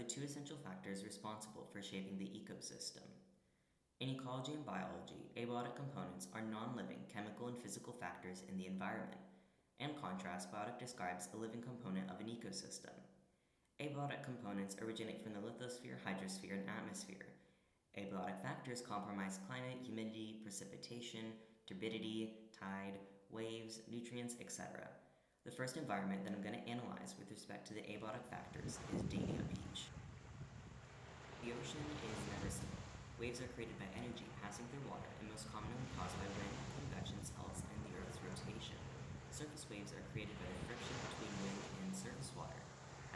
the two essential factors responsible for shaping the ecosystem. In ecology and biology, abiotic components are non-living chemical and physical factors in the environment. In contrast, biotic describes a living component of an ecosystem. Abiotic components originate from the lithosphere, hydrosphere, and atmosphere. Abiotic factors comprise climate, humidity, precipitation, turbidity, tide, waves, nutrients, etc. The first environment that I'm going to analyze with respect to the abiotic factors is Dania Beach. The ocean is never still. Waves are created by energy passing through water and most commonly caused by wind, convection cells, and the Earth's rotation. Surface waves are created by the friction between wind and surface water.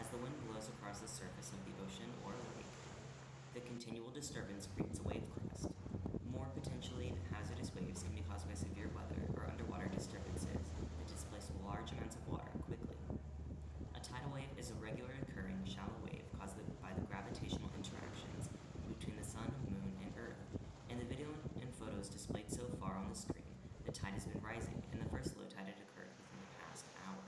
As the wind blows across the surface of the ocean or a lake, the continual disturbance creates a wave crest. More potentially hazardous waves can be caused by severe weather or underwater disturbances that displace large amounts of water quickly. A tidal wave is a regular occurring shallow wave caused by the gravitational interactions between the sun, moon, and earth. In the video and photos displayed so far on the screen, the tide has been rising, and the first low tide had occurred within the past hour.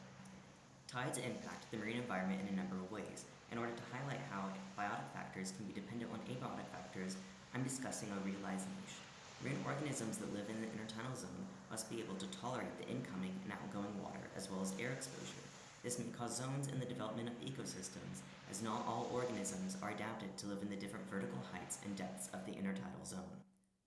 Tides impact the marine environment in a number of ways. In order to highlight how biotic factors can be dependent on abiotic factors, I'm discussing a realized niche. Marine organisms that live in the intertidal zone must be able to tolerate the incoming and outgoing water as well as air exposure. This may cause zones in the development of ecosystems, as not all organisms are adapted to live in the different vertical heights and depths of the intertidal zone.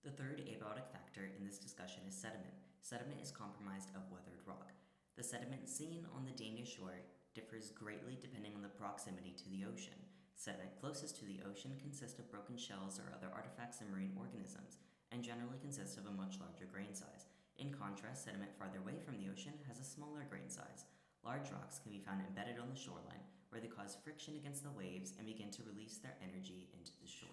The third abiotic factor in this discussion is sediment. Sediment is comprised of weathered rock. The sediment seen on the Dania shore differs greatly depending on the proximity to the ocean. Sediment closest to the ocean consists of broken shells or other artifacts of marine organisms, and generally consists of a much larger grain size. In contrast, sediment farther away from the ocean has a smaller grain size. Large rocks can be found embedded on the shoreline, where they cause friction against the waves and begin to release their energy into the shore.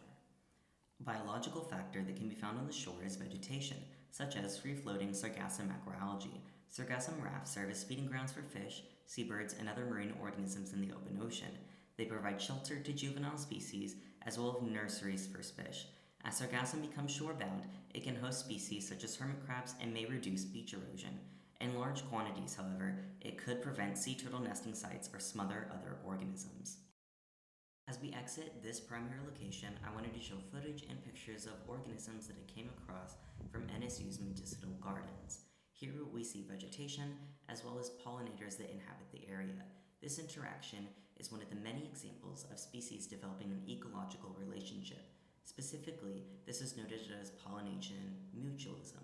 A biological factor that can be found on the shore is vegetation, such as free-floating sargassum macroalgae. Sargassum rafts serve as feeding grounds for fish, seabirds, and other marine organisms in the open ocean. They provide shelter to juvenile species, as well as nurseries for fish. As sargassum becomes shorebound, it can host species such as hermit crabs and may reduce beach erosion. In large quantities, however, it could prevent sea turtle nesting sites or smother other organisms. As we exit this primary location, I wanted to show footage and pictures of organisms that I came across from NSU's medicinal gardens. Here we see vegetation, as well as pollinators that inhabit the area. This interaction is one of the many examples of species developing an ecological relationship. Specifically, this is noted as pollination mutualism.